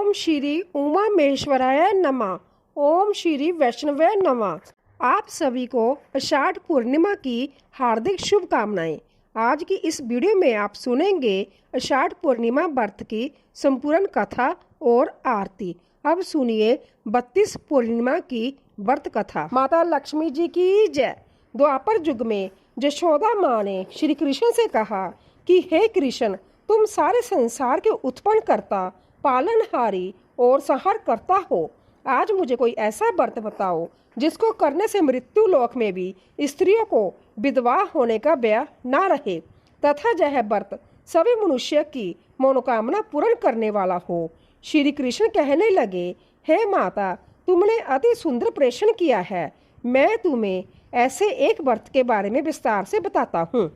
ओम श्री उमा महेश्वराय नमः। ओम श्री वैष्णवे नमः। आप सभी को आषाढ़ पूर्णिमा की हार्दिक शुभकामनाएं। आज की इस वीडियो में आप सुनेंगे आषाढ़ पूर्णिमा व्रत की संपूर्ण कथा और आरती। अब सुनिए 32 पूर्णिमा की व्रत कथा। माता लक्ष्मी जी की जय। द्वापर युग में यशोदा माँ ने श्री कृष्ण से कहा कि हे कृष्ण, तुम सारे संसार के उत्पन्न करता, पालनहारी और संहार करता हो। आज मुझे कोई ऐसा व्रत बताओ जिसको करने से मृत्यु लोक में भी स्त्रियों को विधवा होने का भय ना रहे तथा यह व्रत सभी मनुष्य की मनोकामना पूर्ण करने वाला हो। श्री कृष्ण कहने लगे, हे माता, तुमने अति सुंदर प्रश्न किया है। मैं तुम्हें ऐसे एक व्रत के बारे में विस्तार से बताता हूँ।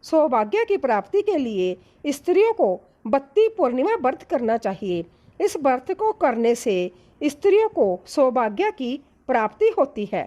सौभाग्य की प्राप्ति के लिए स्त्रियों को 32 पूर्णिमा व्रत करना चाहिए। इस व्रत को करने से स्त्रियों को सौभाग्य की प्राप्ति होती है।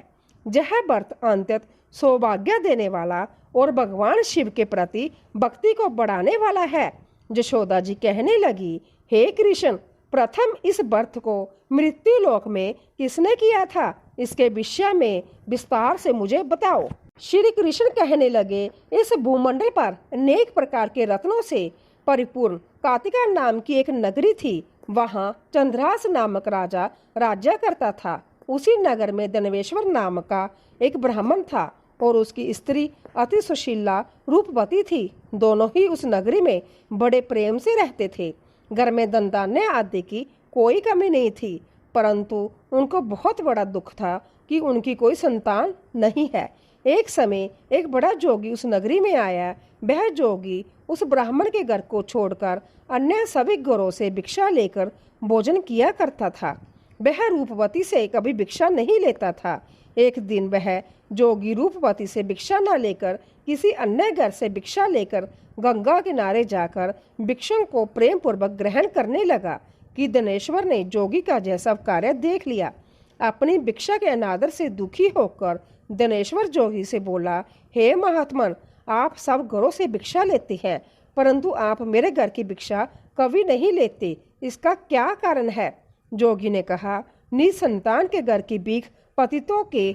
यह व्रत अंततः सौभाग्य देने वाला और भगवान शिव के प्रति भक्ति को बढ़ाने वाला है। यशोदा जी कहने लगी, हे कृष्ण, प्रथम इस व्रत को मृत्यु लोक में किसने किया था? इसके विषय में विस्तार से मुझे बताओ। श्री कृष्ण कहने लगे, इस भूमंडल पर अनेक प्रकार के रत्नों से परिपूर्ण कातिका नाम की एक नगरी थी। वहां चंद्रास नामक राजा राज्य करता था। उसी नगर में दनवेश्वर नाम का एक ब्राह्मण था और उसकी स्त्री अति सुशीला रूपवती थी। दोनों ही उस नगरी में बड़े प्रेम से रहते थे। घर में धन आदि की कोई कमी नहीं थी, परंतु उनको बहुत बड़ा दुख था कि उनकी कोई संतान नहीं है। एक समय एक बड़ा जोगी उस नगरी में आया। वह जोगी उस ब्राह्मण के घर को छोड़कर अन्य सभी घरों से भिक्षा लेकर भोजन किया करता था। वह रूपवती से कभी भिक्षा नहीं लेता था। एक दिन वह जोगी रूपवती से भिक्षा न लेकर किसी अन्य घर से भिक्षा लेकर गंगा किनारे जाकर भिक्षुओं को प्रेम पूर्वक ग्रहण करने लगा कि धनेश्वर ने जोगी का यह सब कार्य देख लिया। अपनी भिक्षा के अनादर से दुखी होकर धनेश्वर जोगी से बोला, हे महात्मन, आप सब घरों से भिक्षा लेते हैं, परंतु आप मेरे घर की भिक्षा कभी नहीं लेते। इसका क्या कारण है? जोगी ने कहा, निसंतान के घर की भीख पतितों के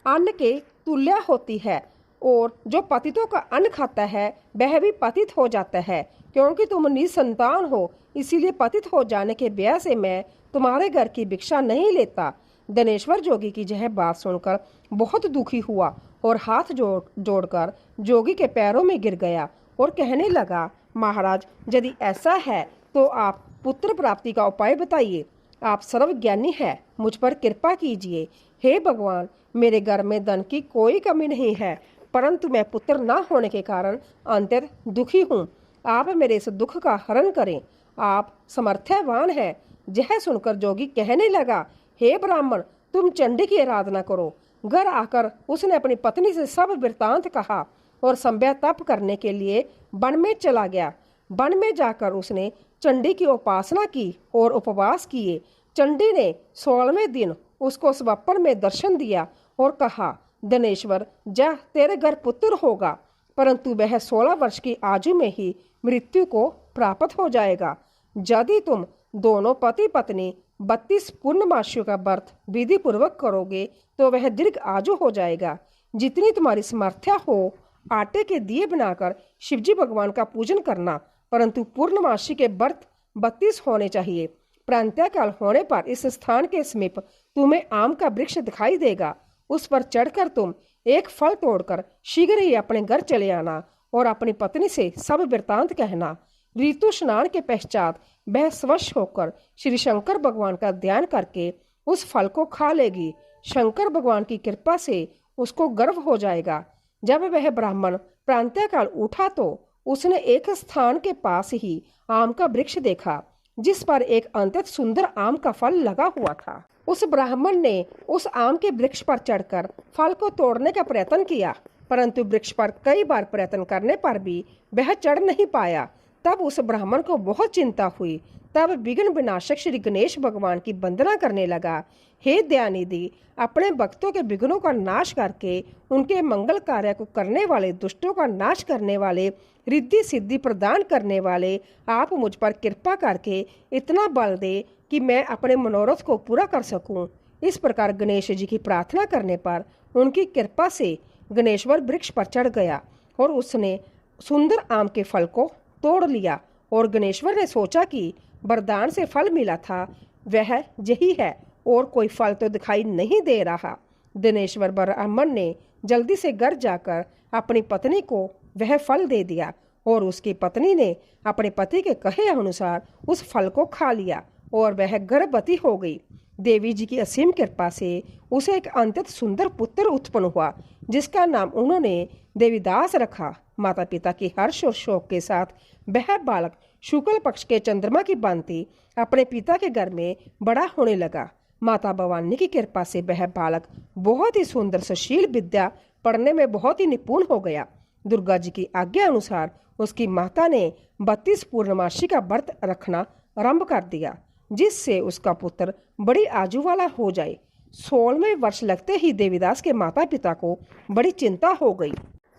अन्न के तुल्य होती है और जो पतितों का अन्न खाता है वह भी पतित हो जाता है। क्योंकि तुम निसंतान हो, इसीलिए पतित हो जाने के भय से मैं तुम्हारे घर की भिक्षा नहीं लेता। धनेश्वर जोगी की यह बात सुनकर बहुत दुखी हुआ और हाथ जोड़कर जोगी के पैरों में गिर गया और कहने लगा, महाराज, यदि ऐसा है तो आप पुत्र प्राप्ति का उपाय बताइए। आप सर्वज्ञानी हैं, मुझ पर कृपा कीजिए। हे भगवान, मेरे घर में धन की कोई कमी नहीं है, परंतु मैं पुत्र न होने के कारण अंतर दुखी हूँ। आप मेरे इस दुख का हरण करें। आप समर्थवान हैं। यह सुनकर जोगी कहने लगा, हे ब्राह्मण, तुम चंडी की आराधना करो। घर आकर उसने अपनी पत्नी से सब वृत्तांत कहा और संध्या तप करने के लिए वन में चला गया। वन में जाकर उसने चंडी की उपासना की और उपवास किए। चंडी ने 16वें दिन उसको स्वप्न में दर्शन दिया और कहा, धनेश्वर, जा, तेरे घर पुत्र होगा, परंतु वह 16 वर्ष की आयु में ही मृत्यु को प्राप्त हो जाएगा। यदि तुम दोनों पति पत्नी 32 पूर्णमासियों का व्रत विधि पूर्वक करोगे तो वह दीर्घ आयु हो जाएगा। जितनी तुम्हारी समर्थ्या हो, आटे के दिए बनाकर शिवजी भगवान का पूजन करना, परंतु पूर्णमासी के व्रत 32 होने चाहिए। प्रातःकाल होने पर इस स्थान के समीप तुम्हें आम का वृक्ष दिखाई देगा। उस पर चढ़कर तुम एक फल तोड़कर शीघ्र ही अपने घर चले आना और अपनी पत्नी से सब वृत्तांत कहना। ऋतु स्नान के पश्चात वह स्वच्छ होकर श्री शंकर भगवान का ध्यान करके उस फल को खा लेगी। शंकर भगवान की कृपा से उसको गर्व हो जाएगा। जब वह ब्राह्मण प्रातःकाल उठा तो उसने एक स्थान के पास ही आम का वृक्ष देखा जिस पर एक अत्यंत सुंदर आम का फल लगा हुआ था। उस ब्राह्मण ने उस आम के वृक्ष पर चढ़कर फल को तोड़ने का प्रयत्न किया, परंतु वृक्ष पर कई बार प्रयत्न करने पर भी वह चढ़ नहीं पाया। तब उस ब्राह्मण को बहुत चिंता हुई। तब विघ्न विनाशक श्री गणेश भगवान की वंदना करने लगा। हे दयानिधि, अपने भक्तों के विघ्नों का नाश करके उनके मंगल कार्य को करने वाले, दुष्टों का नाश करने वाले रिद्धि सिद्धि प्रदान करने वाले आप मुझ पर कृपा करके इतना बल दे कि मैं अपने मनोरथ को पूरा कर सकूं। इस प्रकार गणेश जी की प्रार्थना करने पर उनकी कृपा से गणेश्वर वृक्ष पर चढ़ गया और उसने सुंदर आम के फल को तोड़ लिया। और गणेश्वर ने सोचा कि वरदान से फल मिला था वह यही है और कोई फल तो दिखाई नहीं दे रहा। दिनेश्वर ब्राह्मण ने जल्दी से घर जाकर अपनी पत्नी को वह फल दे दिया और उसकी पत्नी ने अपने पति के कहे अनुसार उस फल को खा लिया और वह गर्भवती हो गई। देवी जी की असीम कृपा से उसे एक अत्यंत सुंदर पुत्र उत्पन्न हुआ जिसका नाम उन्होंने देवीदास रखा। माता पिता की हर्ष और शोक के साथ वह बालक शुक्ल पक्ष के चंद्रमा की भांति अपने पिता के घर में बड़ा होने लगा। माता भवानी की कृपा से वह बालक बहुत ही सुंदर सुशील विद्या पढ़ने में बहुत ही निपुण हो गया। दुर्गा जी की आज्ञा अनुसार उसकी माता ने 32 पूर्णमासी का व्रत रखना आरंभ कर दिया जिससे उसका पुत्र बड़ी आयु वाला हो जाए। 16वें वर्ष लगते ही देवीदास के माता पिता को बड़ी चिंता हो गई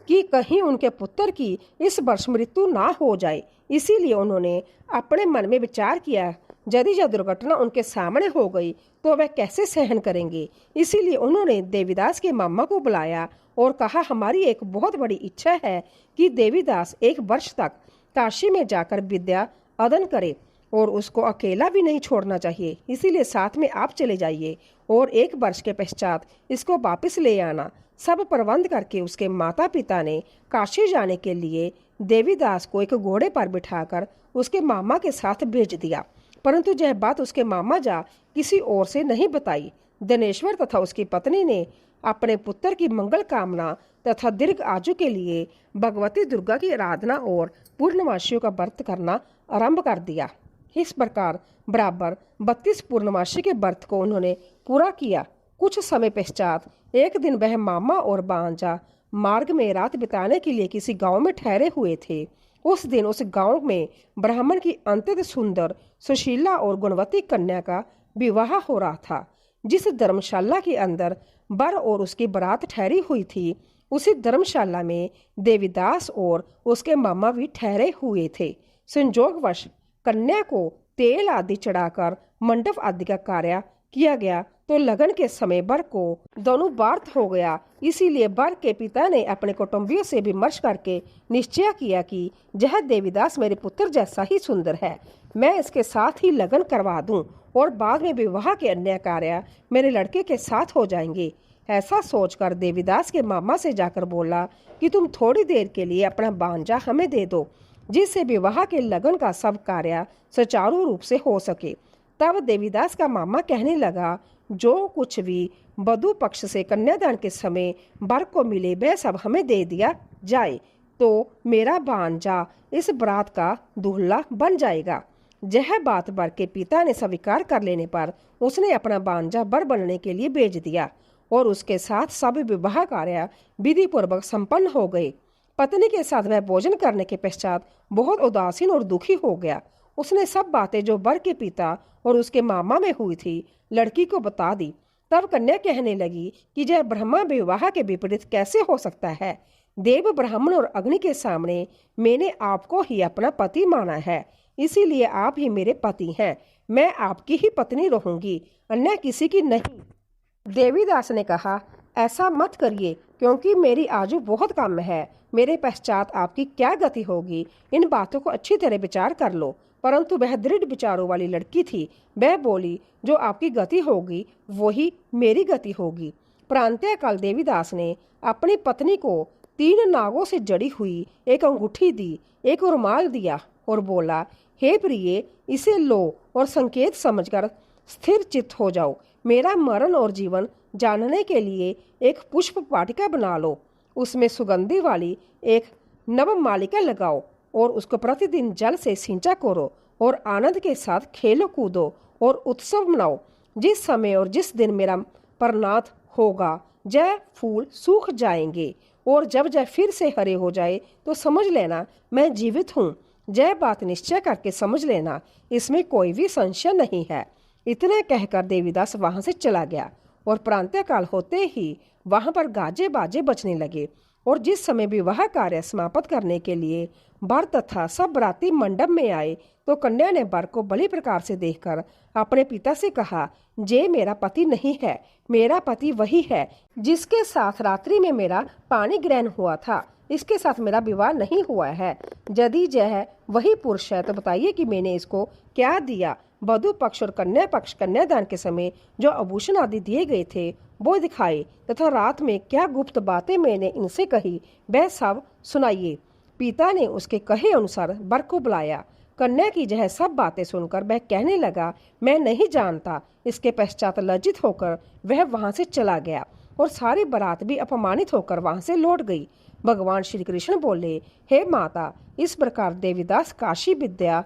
कि कहीं उनके पुत्र की इस वर्ष मृत्यु ना हो जाए। इसीलिए उन्होंने अपने मन में विचार किया यदि यह दुर्घटना उनके सामने हो गई तो वह कैसे सहन करेंगे। इसीलिए उन्होंने देवीदास के मामा को बुलाया और कहा हमारी एक बहुत बड़ी इच्छा है कि देवीदास 1 वर्ष तक काशी में जाकर विद्या अध्ययन करे और उसको अकेला भी नहीं छोड़ना चाहिए। इसीलिए साथ में आप चले जाइए और 1 वर्ष के पश्चात इसको वापस ले आना। सब प्रबंध करके उसके माता पिता ने काशी जाने के लिए देवीदास को एक घोड़े पर बिठाकर उसके मामा के साथ भेज दिया। परंतु यह बात उसके मामा जा किसी और से नहीं बताई। दिनेश्वर तथा उसकी पत्नी ने अपने पुत्र की मंगल कामना तथा दीर्घ आयु के लिए भगवती दुर्गा की आराधना और पूर्णमासियों का व्रत करना आरंभ कर दिया। इस प्रकार बराबर 32 पूर्णमासी के व्रत को उन्होंने पूरा किया। कुछ समय पश्चात एक दिन वह मामा और बांजा मार्ग में रात बिताने के लिए किसी गांव में ठहरे हुए थे। उस दिन उस गांव में ब्राह्मण की अत्यंत सुंदर सुशीला और गुणवती कन्या का विवाह हो रहा था। जिस धर्मशाला के अंदर वर और उसकी बारात ठहरी हुई थी उसी धर्मशाला में देवीदास और उसके मामा भी ठहरे हुए थे। संयोगवश कन्या को तेल आदि चढ़ाकर मंडप आदि का कार्य किया गया तो लगन के समय वर को दोनों बार्थ हो गया। इसीलिए वर के पिता ने अपने कुटुंबियों से विमर्श करके निश्चय किया कि यह देवीदास मेरे पुत्र जैसा ही सुंदर है, मैं इसके साथ ही लगन करवा दूं और बाद में विवाह के अन्य कार्य मेरे लड़के के साथ हो जाएंगे। ऐसा सोचकर देवीदास के मामा से जाकर बोला कि तुम थोड़ी देर के लिए अपना भांजा हमें दे दो जिससे विवाह के लगन का सब कार्य सुचारू रूप से हो सके। तब देवीदास का मामा कहने लगा जो कुछ भी वधू पक्ष से कन्यादान के समय वर को मिले वह सब हमें दे दिया जाए तो मेरा भांजा इस बरात का दूल्हा बन जाएगा। यह बात वर के पिता ने स्वीकार कर लेने पर उसने अपना भांजा वर बनने के लिए भेज दिया और उसके साथ सब विवाह कार्य विधि पूर्वक संपन्न हो गए। पत्नी के साथ वह भोजन करने के पश्चात बहुत उदासीन और दुखी हो गया। उसने सब बातें जो वर के पिता और उसके मामा में हुई थी लड़की को बता दी। तब कन्या कहने लगी कि यह ब्रह्मा विवाह के विपरीत कैसे हो सकता है। देव ब्राह्मण और अग्नि के सामने मैंने आपको ही अपना पति माना है, इसीलिए आप ही मेरे पति हैं। मैं आपकी ही पत्नी रहूंगी, अन्य किसी की नहीं। देवीदास ने कहा ऐसा मत करिए क्योंकि मेरी आयु बहुत कम है, मेरे पश्चात आपकी क्या गति होगी, इन बातों को अच्छी तरह विचार कर लो। परंतु वह दृढ़ विचारों वाली लड़की थी। वह बोली जो आपकी गति होगी वही मेरी गति होगी। प्रांतःकाल देवीदास ने अपनी पत्नी को 3 नागों से जड़ी हुई एक अंगूठी दी, एक रुमाल दिया और बोला हे प्रिय, इसे लो और संकेत समझकर स्थिर चित्त हो जाओ। मेरा मरण और जीवन जानने के लिए एक पुष्प वाटिका बना लो, उसमें सुगंधी वाली एक नवमालिका लगाओ और उसको प्रतिदिन जल से सिंचा करो और आनंद के साथ खेलो कूदो और उत्सव मनाओ। जिस समय और जिस दिन मेरा परनाथ होगा जय फूल सूख जाएंगे और जब जय फिर से हरे हो जाए तो समझ लेना मैं जीवित हूँ। जय बात निश्चय करके समझ लेना, इसमें कोई भी संशय नहीं है। इतना कहकर देवीदास वहां से चला गया और प्रांतःकाल होते ही वहां पर गाजे बाजे बजने लगे और जिस समय विवाह कार्य समाप्त करने के लिए वर तथा सब बराती मंडप में आए तो कन्या ने वर को भली प्रकार से देखकर अपने पिता से कहा, जे मेरा पति नहीं है, मेरा पति वही है जिसके साथ रात्रि में मेरा पानी ग्रहण हुआ था, इसके साथ मेरा विवाह नहीं हुआ है। यदि यह वही पुरुष है तो बताइए कि मैंने इसको क्या दिया। वधु पक्ष और कन्या पक्ष कन्यादान के समय जो आभूषण आदि दिए गए थे वो दिखाए तथा रात में क्या गुप्त बातें मैंने इनसे कही वह सब सुनाइए। पिता ने उसके कहे अनुसार वर को बुलाया। कन्या की यह सब बातें सुनकर वह कहने लगा, मैं नहीं जानता। इसके पश्चात लज्जित होकर वह वहां से चला गया और सारी बारात भी अपमानित होकर वहां से लौट गई। भगवान श्री कृष्ण बोले, हे माता, इस प्रकार देवीदास काशी विद्या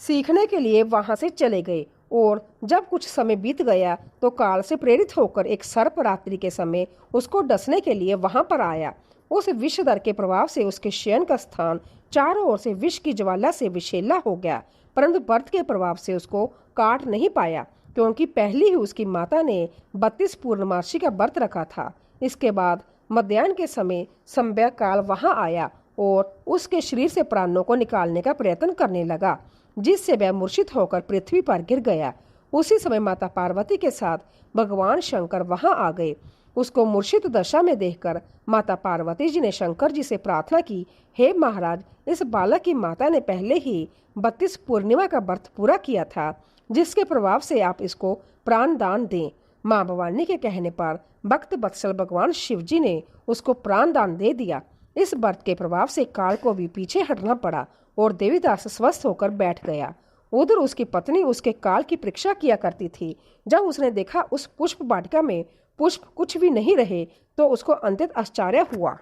सीखने के लिए वहां से चले गए और जब कुछ समय बीत गया तो काल से प्रेरित होकर एक सर्प रात्रि के समय उसको डसने के लिए वहां पर आया। उस विषधर के प्रभाव से उसके शयन का स्थान चारों ओर से विष की ज्वाला से विषैला हो गया, परंतु व्रत के प्रभाव से उसको काट नहीं पाया, क्योंकि पहले ही उसकी माता ने 32 पूर्णमासी का व्रत रखा था। इसके बाद मध्याह्न के समय संध्या काल वहां आया और उसके शरीर से प्राणों को निकालने का प्रयत्न करने लगा, जिससे वह मूर्छित होकर पृथ्वी पर गिर गया। उसी समय माता पार्वती के साथ भगवान शंकर वहां आ गए। उसको मूर्छित दशा में देखकर माता पार्वती जी ने शंकर जी से प्रार्थना की, हे महाराज, इस बालक की माता ने पहले ही 32 पूर्णिमा का व्रत पूरा किया था, जिसके प्रभाव से आप इसको प्राण दान दें। माँ भवानी के कहने पर भक्त वत्सल भगवान शिव जी ने उसको प्राण दान दे दिया। इस व्रत के प्रभाव से काल को भी पीछे हटना पड़ा और देवीदास स्वस्थ होकर बैठ गया। उधर उसकी पत्नी उसके काल की परीक्षा किया करती थी। जब उसने देखा उस पुष्प वाटिका में पुष्प कुछ भी नहीं रहे तो उसको अत्यंत आश्चर्य हुआ,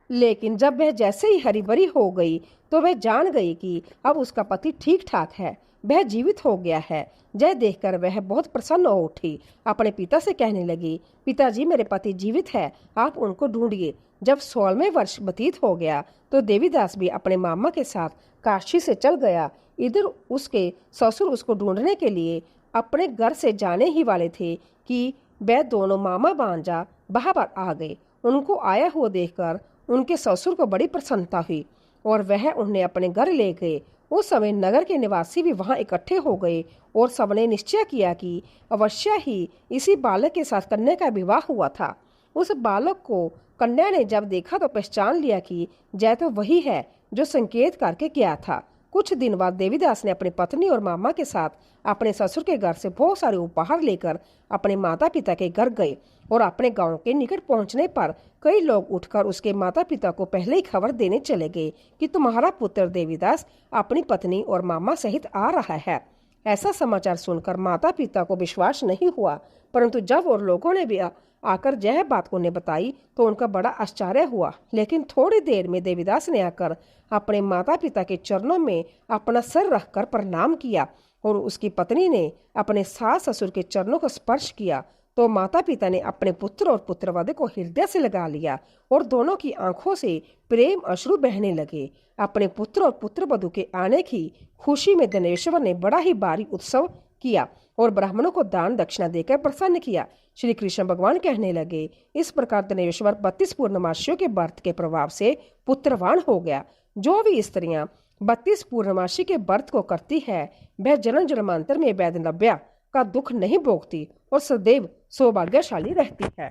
लेकिन जब वह जैसे ही हरी भरी हो गई तो वह जान गई कि अब उसका पति ठीक ठाक है, वह जीवित हो गया है। यह देखकर वह बहुत प्रसन्न हो उठी। अपने पिता से कहने लगी, पिताजी, मेरे पति जीवित है, आप उनको ढूंढिए। जब 16वें वर्ष व्यतीत हो गया तो देवीदास भी अपने मामा के साथ काशी से चल गया। इधर उसके ससुर उसको ढूंढने के लिए अपने घर से जाने ही वाले थे कि वह दोनों मामा भांजा वहां पर आ गए। उनको आया हुआ देखकर उनके ससुर को बड़ी प्रसन्नता हुई और वह उन्हें अपने घर ले गए। उस समय नगर के निवासी भी वहां इकट्ठे हो गए और सबने निश्चय किया कि अवश्य ही इसी बालक के साथ कन्या का विवाह हुआ था। उस बालक को कन्या ने जब देखा तो पहचान लिया कि जय तो वही है जो संकेत करके गया था। कुछ दिन बाद देवीदास ने अपनी पत्नी और मामा के साथ अपने ससुर के घर से बहुत सारे उपहार लेकर अपने माता पिता के घर गए और अपने गांव के निकट पहुंचने पर कई लोग उठकर उसके माता पिता को पहले ही खबर देने चले गए कि तुम्हारा पुत्र देवीदास अपनी पत्नी और मामा सहित आ रहा है। ऐसा समाचार सुनकर माता पिता को विश्वास नहीं हुआ, परंतु जब और लोगों ने भी आकर यह बात उन्हें बताई तो उनका बड़ा आश्चर्य हुआ। लेकिन थोड़ी देर में देवीदास ने आकर अपने माता पिता के चरणों में अपना सर रखकर प्रणाम किया और उसकी पत्नी ने अपने सास ससुर के चरणों को स्पर्श किया तो माता पिता ने अपने पुत्र और पुत्रवधू को हृदय से लगा लिया और दोनों की आंखों से प्रेम अश्रु बहने लगे। अपने पुत्र और पुत्रवधू के आने की खुशी में धनेश्वर ने बड़ा ही भारी उत्सव किया और ब्राह्मणों को दान दक्षिणा देकर प्रसन्न किया। श्री कृष्ण भगवान कहने लगे, इस प्रकार धनेश्वर 32 पूर्णमासियों के व्रत के प्रभाव से पुत्रवान हो गया। जो भी स्त्रियां 32 पूर्णमासी के व्रत को करती है वह जन्म जन्मांतर में वैधव्या का दुख नहीं भोगती और सदैव सौभाग्यशाली रहती है।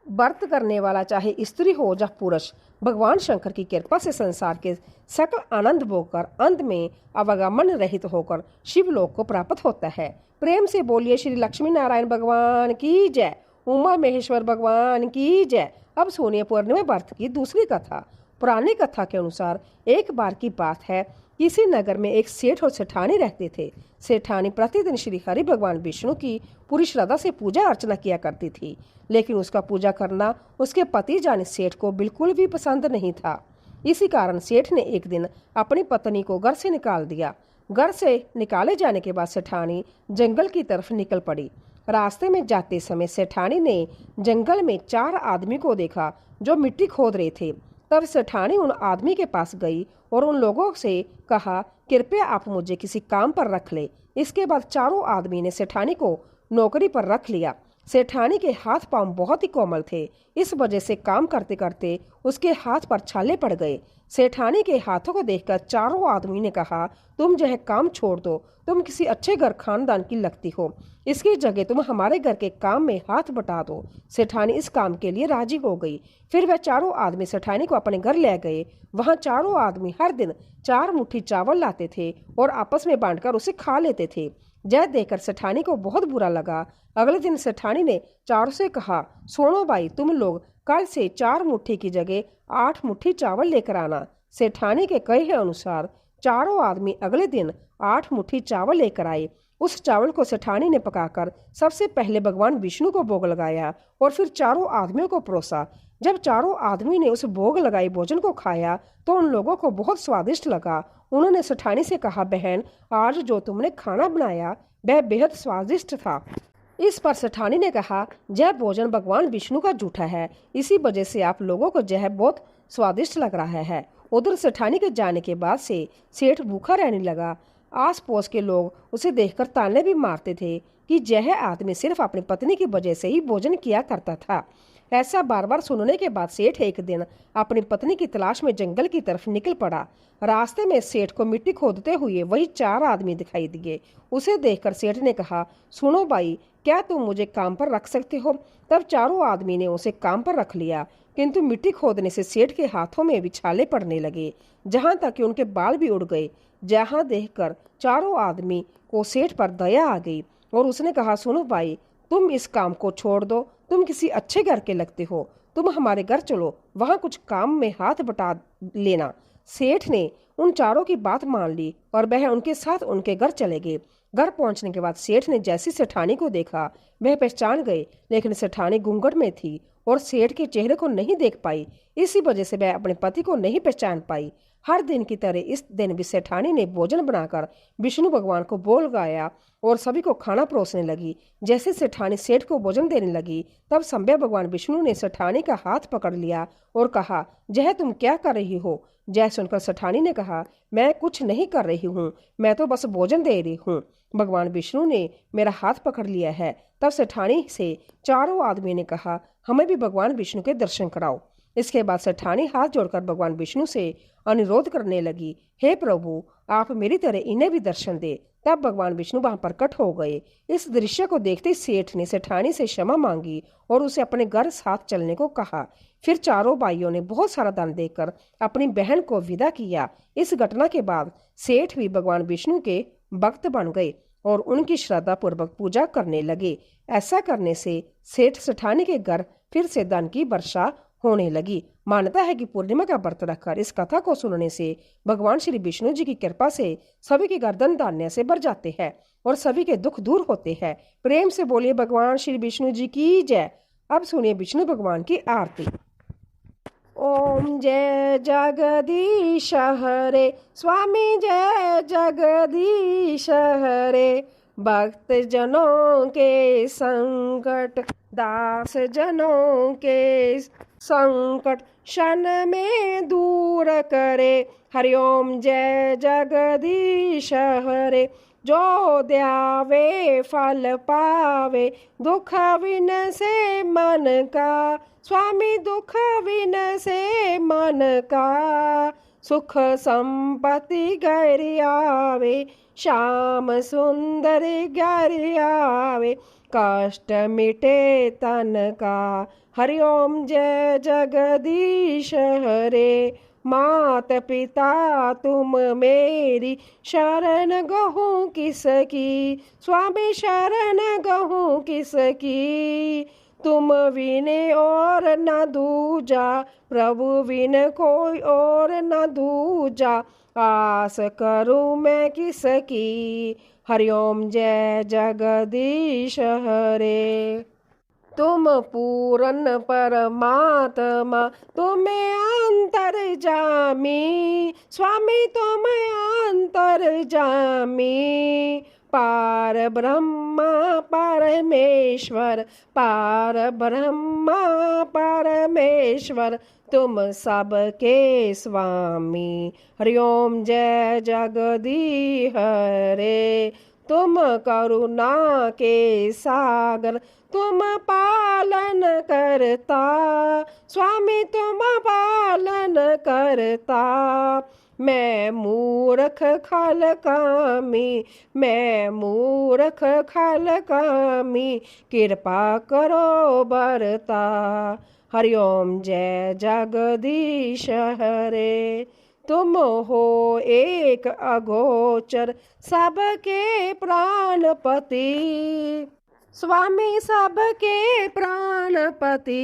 व्रत करने वाला चाहे स्त्री हो या पुरुष, भगवान शंकर की कृपा से संसार के सकल आनंद भोगकर अंत में अवगमन रहित होकर शिवलोक को प्राप्त होता है। प्रेम से बोलिए श्री लक्ष्मी नारायण भगवान की जय, उमा महेश्वर भगवान की जय। अब सुनिए पूर्णिमा व्रत की दूसरी कथा। पुरानी कथा के अनुसार एक बार की बात है, किसी नगर में एक सेठ और सेठानी रहते थे। सेठानी प्रतिदिन श्री हरि भगवान विष्णु की पूरी श्रद्धा से पूजा अर्चना किया करती थी, लेकिन उसका पूजा करना उसके पति जाने सेठ को बिल्कुल भी पसंद नहीं था। इसी कारण सेठ ने एक दिन अपनी पत्नी को घर से निकाल दिया। घर से निकाले जाने के बाद सेठानी जंगल की तरफ निकल पड़ी। रास्ते में जाते समय सेठानी ने जंगल में 4 आदमी को देखा जो मिट्टी खोद रहे थे। तब सेठानी उन आदमी के पास गई और उन लोगों से कहा, कृपया आप मुझे किसी काम पर रख ले। इसके बाद चारों आदमी ने सेठानी को नौकरी पर रख लिया। सेठानी के हाथ पांव बहुत ही कोमल थे, इस वजह से काम करते करते उसके हाथ पर छाले पड़ गए। सेठानी के हाथों को देखकर चारों आदमी ने कहा, तुम जो है काम छोड़ दो, तुम किसी अच्छे घर खानदान की लगती हो, इसकी जगह तुम हमारे घर के काम में हाथ बटा दो। सेठानी इस काम के लिए राजी हो गई। फिर वह चारों आदमी सेठानी को अपने घर ले गए। वहां चारों आदमी हर दिन 4 मुट्ठी चावल लाते थे और आपस में बांटकर उसे खा लेते थे। यह देखकर सेठानी को बहुत बुरा लगा। अगले दिन सेठानी ने चारों से कहा, सुनो भाई, तुम लोग कल से 4 मुट्ठी की जगह 8 मुट्ठी चावल लेकर आना। सेठानी के कहे अनुसार चारों आदमी अगले दिन 8 मुट्ठी चावल लेकर आए। उस चावल को सेठानी ने पकाकर सबसे पहले भगवान विष्णु को भोग लगाया और फिर चारों आदमियों को परोसा। जब चारों आदमी ने उस भोग लगाए भोजन को खाया तो उन लोगों को बहुत स्वादिष्ट लगा। उन्होंने सेठानी से कहा, बहन, आज जो तुमने खाना बनाया वह बेहद स्वादिष्ट था। इस पर सेठानी ने कहा, यह भोजन भगवान विष्णु का जूठा है, इसी वजह से आप लोगों को यह बहुत स्वादिष्ट लग रहा है। उधर सेठानी के जाने के बाद से सेठ भूखा रहने लगा। आस पड़ोस के लोग उसे देखकर ताने भी मारते थे कि यह आदमी सिर्फ अपनी पत्नी की वजह से ही भोजन किया करता था। ऐसा बार बार सुनने के बाद सेठ एक दिन अपनी पत्नी की तलाश में जंगल की तरफ निकल पड़ा। रास्ते में सेठ को मिट्टी खोदते हुए वही 4 आदमी दिखाई दिए। उसे देखकर सेठ ने कहा, सुनो भाई, क्या तुम मुझे काम पर रख सकते हो? तब चारों आदमी ने उसे काम पर रख लिया, किंतु मिट्टी खोदने से सेठ के हाथों में भी छाले पड़ने लगे, जहां तक कि उनके बाल भी उड़ गए। जहां देखकर चारों आदमी को सेठ पर दया आ गई और उसने कहा, सुनो भाई, तुम इस काम को छोड़ दो, तुम किसी अच्छे घर के लगते हो, तुम हमारे घर चलो, वहां कुछ काम में हाथ बटा लेना। सेठ ने उन चारों की बात मान ली और वह उनके साथ उनके घर चले गए। घर पहुंचने के बाद सेठ ने जैसी सेठानी को देखा वह पहचान गए, लेकिन सेठानी घूंघट में थी और सेठ के चेहरे को नहीं देख पाई। इसी वजह से वह अपने पति को नहीं पहचान पाई। हर दिन की तरह इस दिन भी सेठानी ने भोजन बनाकर विष्णु भगवान को बोल गाया और सभी को खाना परोसने लगी। जैसे सेठानी सेठ को भोजन देने लगी तब संभव भगवान विष्णु ने सेठानी का हाथ पकड़ लिया और कहा, यह तुम क्या कर रही हो? जय सुनकर सेठानी ने कहा, मैं कुछ नहीं कर रही हूँ, मैं तो बस भोजन दे रही हूँ। भगवान विष्णु ने मेरा हाथ पकड़ लिया है। तब सेठानी से चारों आदमी ने कहा, हमें भी भगवान विष्णु के दर्शन कराओ। इसके बाद सेठानी हाथ जोड़कर भगवान विष्णु से अनुरोध करने लगी, हे प्रभु, आप मेरी तरह इन्हें भी दर्शन दे। तब भगवान विष्णु वहां प्रकट हो गए। इस दृश्य को देखते सेठ ने सेठानी से क्षमा मांगी और उसे अपने घर साथ चलने को कहा। फिर चारों भाइयों ने बहुत सारा दान देकर अपनी बहन को विदा किया। इस घटना के बाद सेठ भी भगवान विष्णु के भक्त बन गए और उनकी श्रद्धा पूर्वक पूजा करने लगे। ऐसा करने से सेठ सेठानी के घर फिर से धन की वर्षा होने लगी। मान्यता है कि पूर्णिमा का व्रत रखकर इस कथा को सुनने से भगवान श्री विष्णु जी की कृपा से सभी के गर्दन धान्य से भर जाते हैं और सभी के दुख दूर होते हैं। प्रेम से बोलिए भगवान श्री विष्णु जी की जय। अब सुनिए विष्णु भगवान की आरती। ओम जय जगदीश हरे, स्वामी जय जगदीश हरे। भक्त जनों के संकट, दास जनों के संकट क्षण में दूर करे। हरिओम जय जगदीश हरे। जो ध्यावे फल पावे, दुख विन से मन का, स्वामी दुख विन से मन का। सुख संपत्ति घर आवे, श्याम सुंदर घर आवे। कष्ट मिटे तन का, हरिओम जय जगदीश हरे। मात पिता तुम मेरी, शरण गहूँ किसकी, स्वामी शरण गहूँ किसकी। तुम विने और न दूजा, प्रभु विन कोई और न दूजा। आस करूँ मैं किसकी, हरिओम जय जगदीश हरे। तुम पूरन परमात्मा, तुम्हें अंतर जामी, स्वामी तुम्हें अंतर जामी। पार ब्रह्मा परमेश्वर, पार ब्रह्मा परमेश्वर, तुम सबके स्वामी। हरिओम जय जगदीश हरे। तुम करुणा के सागर, तुम पालन करता, स्वामी तुम पालन करता। मैं मूर्ख खल कामी, मैं मूर्ख खल कामी, कृपा करो बरता। हरिओम जय जगदीश हरे। तुम हो एक अगोचर, सबके प्राणपति, स्वामी सबके प्राणपति।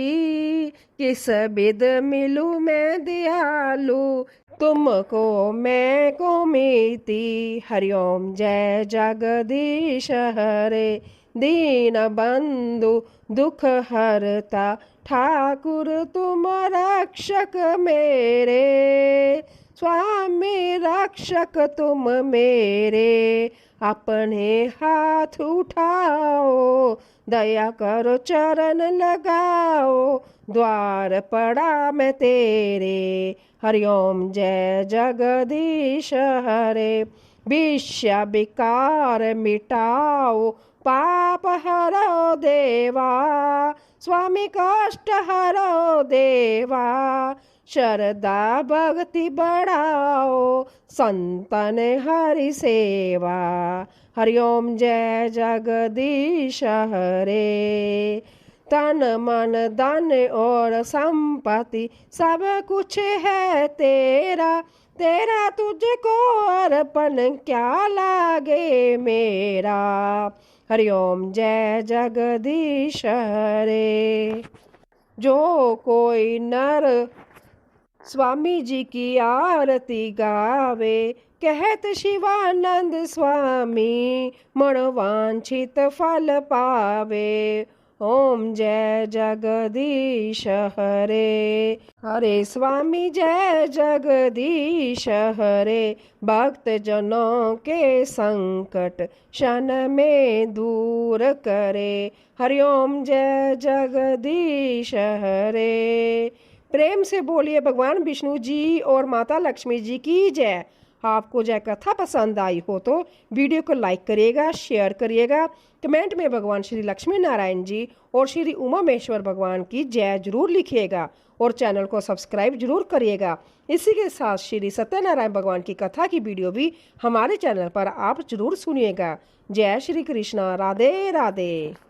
किस विध मिलूं मैं दयालु, तुमको मैं को मीति। हरिओम जय जगदीश हरे। दीन बंधु दुख हरता, ठाकुर तुम रक्षक मेरे, स्वामी रक्षक तुम मेरे। अपने हाथ उठाओ, दया करो चरण लगाओ, द्वार पड़ा मैं तेरे। हरिओम जय जगदीश हरे। विषय विकार मिटाओ, पाप हरो देवा, स्वामी कष्ट हरो देवा। श्रद्धा भक्ति बढ़ाओ, संतन हरि सेवा। हरिओम जय जगदीश हरे। तन मन धन और संपत्ति सब कुछ है तेरा, तेरा तुझको अर्पण क्या लागे मेरा। हरिओम जय जगदीश हरे। जो कोई नर स्वामी जी की आरती गावे, कहत शिवानंद स्वामी, मनोवांछित फल पावे। ओम जय जगदीश हरे। हरे स्वामी जय जगदीश हरे। भक्त जनों के संकट क्षण में दूर करे। हरिओम जय जगदीश हरे। प्रेम से बोलिए भगवान विष्णु जी और माता लक्ष्मी जी की जय। आपको जय कथा पसंद आई हो तो वीडियो को लाइक करिएगा, शेयर करिएगा, कमेंट में भगवान श्री लक्ष्मी नारायण जी और श्री उमा महेश्वर भगवान की जय जरूर लिखिएगा और चैनल को सब्सक्राइब जरूर करिएगा। इसी के साथ श्री सत्यनारायण भगवान की कथा की वीडियो भी हमारे चैनल पर आप जरूर सुनिएगा। जय श्री कृष्णा। राधे राधे।